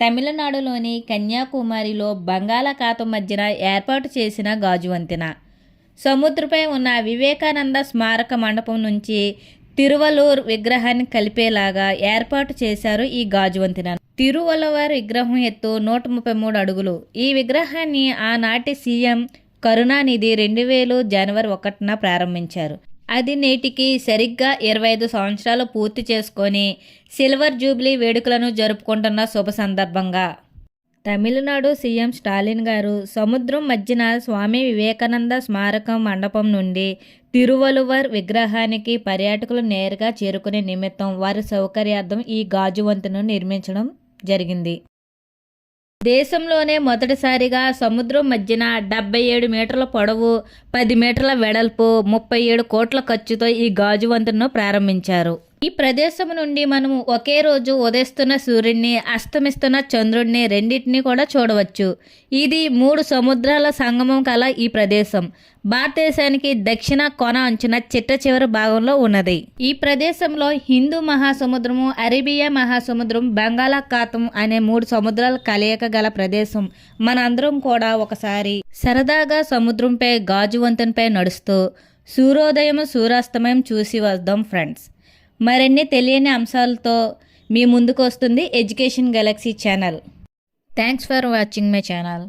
తమిళనాడులోని కన్యాకుమారిలో బంగాళాఖాతం మధ్యన ఏర్పాటు చేసిన గాజు వంతెన. సముద్రపై ఉన్న వివేకానంద స్మారక మండపం నుంచి తిరువల్లూర్ విగ్రహాన్ని కలిపేలాగా ఏర్పాటు చేశారు ఈ గాజు వంతెన. తిరువల్లవారి విగ్రహం ఎత్తు 133 అడుగులు. ఈ విగ్రహాన్ని ఆనాటి సీఎం కరుణానిధి 2000 జనవరి 1న ప్రారంభించారు. అది నేటికి సరిగ్గా 25 సంవత్సరాలు పూర్తి చేసుకొని సిల్వర్ జూబ్లీ వేడుకలను జరుపుకుంటున్న శుభ సందర్భంగా తమిళనాడు సీఎం స్టాలిన్ గారు సముద్రం మధ్యన స్వామి వివేకానంద స్మారక మండపం నుండి తిరువలువర్ విగ్రహానికి పర్యాటకులు నేరుగా చేరుకునే నిమిత్తం వారి సౌకర్యార్థం ఈ గాజు వంతెనను నిర్మించడం జరిగింది. దేశంలోనే మొదటిసారిగా సముద్రం మధ్యన 77 మీటర్ల పొడవు, 10 మీటర్ల వెడల్పు, 37 కోట్ల ఖర్చుతో ఈ గాజు వంతెనను ప్రారంభించారు. ఈ ప్రదేశం నుండి మనము ఒకే రోజు ఉదయిస్తున్న సూర్యుడిని, అస్తమిస్తున్న చంద్రుడిని రెండింటినీ కూడా చూడవచ్చు. ఇది 3 సముద్రాల సంగమం కల ఈ ప్రదేశం భారతదేశానికి దక్షిణ కొన అంచున చిట్ట చివరి భాగంలో ఉన్నది. ఈ ప్రదేశంలో హిందూ మహాసముద్రము, అరేబియా మహాసముద్రం, బంగాళాఖాతం అనే 3 సముద్రాల కలయిక గల ప్రదేశం. మనందరం కూడా ఒకసారి సరదాగా సముద్రంపై గాజు వంతెనపై నడుస్తూ సూర్యోదయం సూర్యాస్తమయం చూసి వద్దాం ఫ్రెండ్స్. మరిన్ని తెలియని అంశాలతో మీ ముందుకు వస్తుంది education Galaxy channel. Thanks for watching my channel.